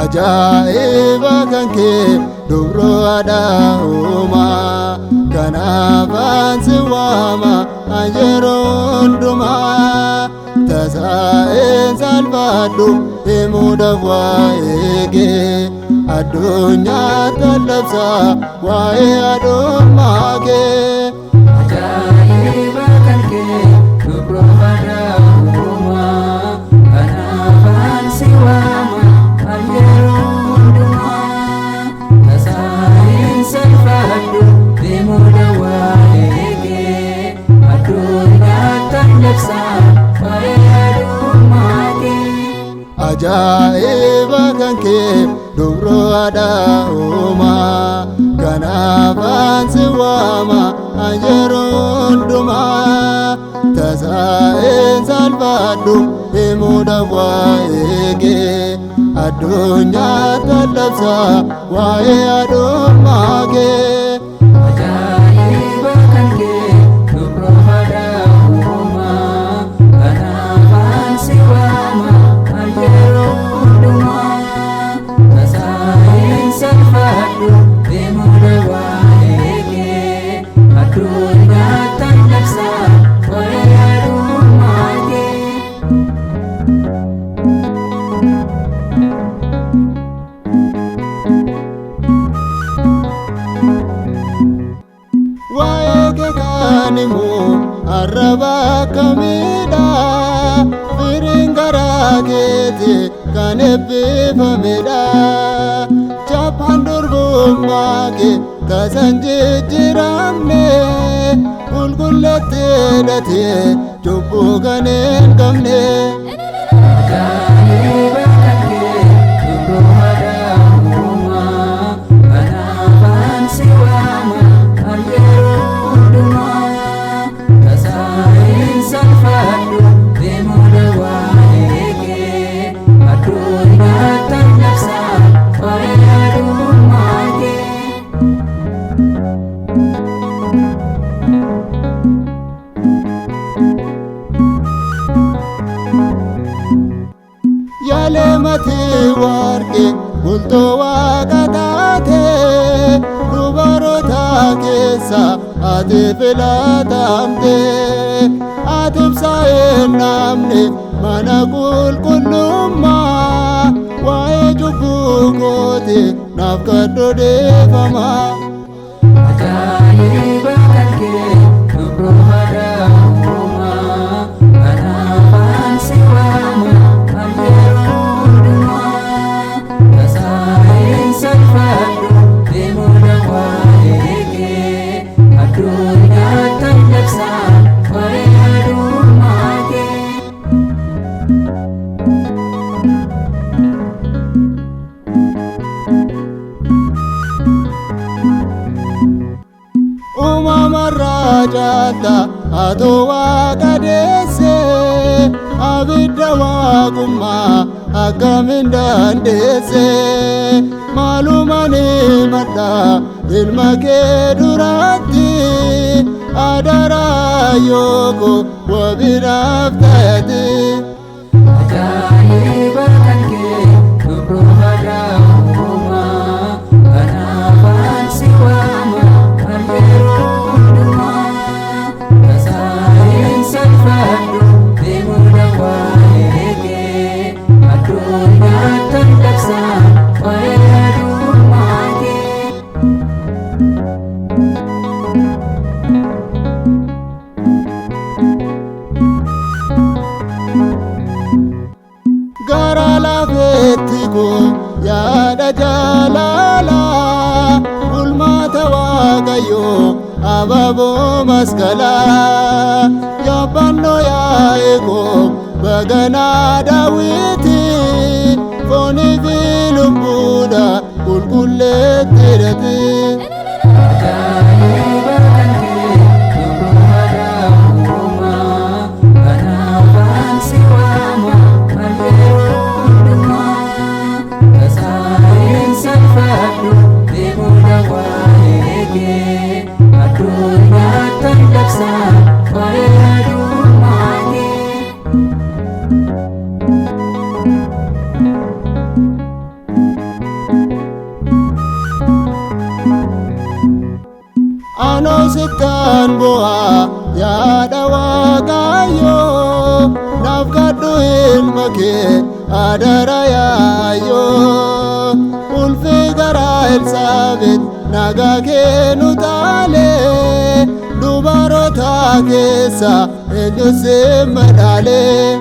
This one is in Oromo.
ajaa'iba kan kee dubroo aadaa uumaa kanaafan si waama yeroo hundumaa tasaa'een salphadhu himuudhaaf waa'ee kee addunyaa tallabsaa waa'ee adummaa kee ajaa'iba kan kee dubroo aadaa uumaa kanaafan si waama yeroo hundumaa tasaa'een salphadhu himuudhaaf waa'ee kee addunyaa tallabsaa waa'ee adummaa kee ajaa'iba kan kee dubroo aadaa uumaa kanaafan si waama yeroo hundumaa tasaa'een salphadhu himuudhaaf waa'ee kee addunyaa tallabsaa waa'ee adummaa kee ajaa'iba kan kee dubroo aadaa uumaa kanaafan si waama yeroo hundumaa tasaa'een salphadhu himuudhaaf waa'ee kee addunyaa tallabsaa waa'ee adummaa kee waa'ee kee kan himu arraba akkamiidha firiin garaa keetii kan eebbifamedha chaaphaan durbummaa kee tasan jijjiiramne qulqulleetti hidhatee cubbuu kan hin qabne ajaa'iba kan kee dubroo aadaa uumaa kanaafan si waama yeroo hundumaa tasaa'een salphadhu himuudhaaf waa'ee kee addunyaa tallabsaa waa'ee adummaa kee yaalee matii warqee bultoo waaqa taatee dubaroota keessa ati filatamte ati ibsaa hin dhabne mana qulqullummaa waa'ee cubbuu kooti naaf kadhu dhiifama ajaa'iba kan kee dubroo aadaa uumaa kanaafan si waama yeroo hundumaa tasaa'een salphadhu himuudhaaf waa'ee kee addunyaa tallabsaa waa'ee adummaa kee uumamarraa caalta atoo waaqa deesse abidda waaqummaa akkamiin dandeesse maalumaan himadha ilma kee duratti adaraa yooko wabiidhaaf ta'etti ajaa'iba kan kee dubroo aadaa uumaa kanaafan si waama yeroo hundumaa tasaa'een salphadhu himuudhaaf waa'ee kee addunyaa tallabsaa waa'ee adummaa kee gara lafeetti koo yaada jaalala bulmaata waaqayyoo ababoo maskalaa yaabannoo yaa'ee koo baganaa daawiti foonii fi lubbuudha qulqulleetti hidhate ajaa'iba kan kee dubroo aadaa uumaa kanaafan si waama yeroo hundumaa tasaa'een salphadhu himuudhaaf waa'ee kee addunyaa tallabsaa waa'ee adummaa kee adara yaayyo ulfi gara Elsaabeet nagaa kennu taale dubartoota keessa eenyu si madaalee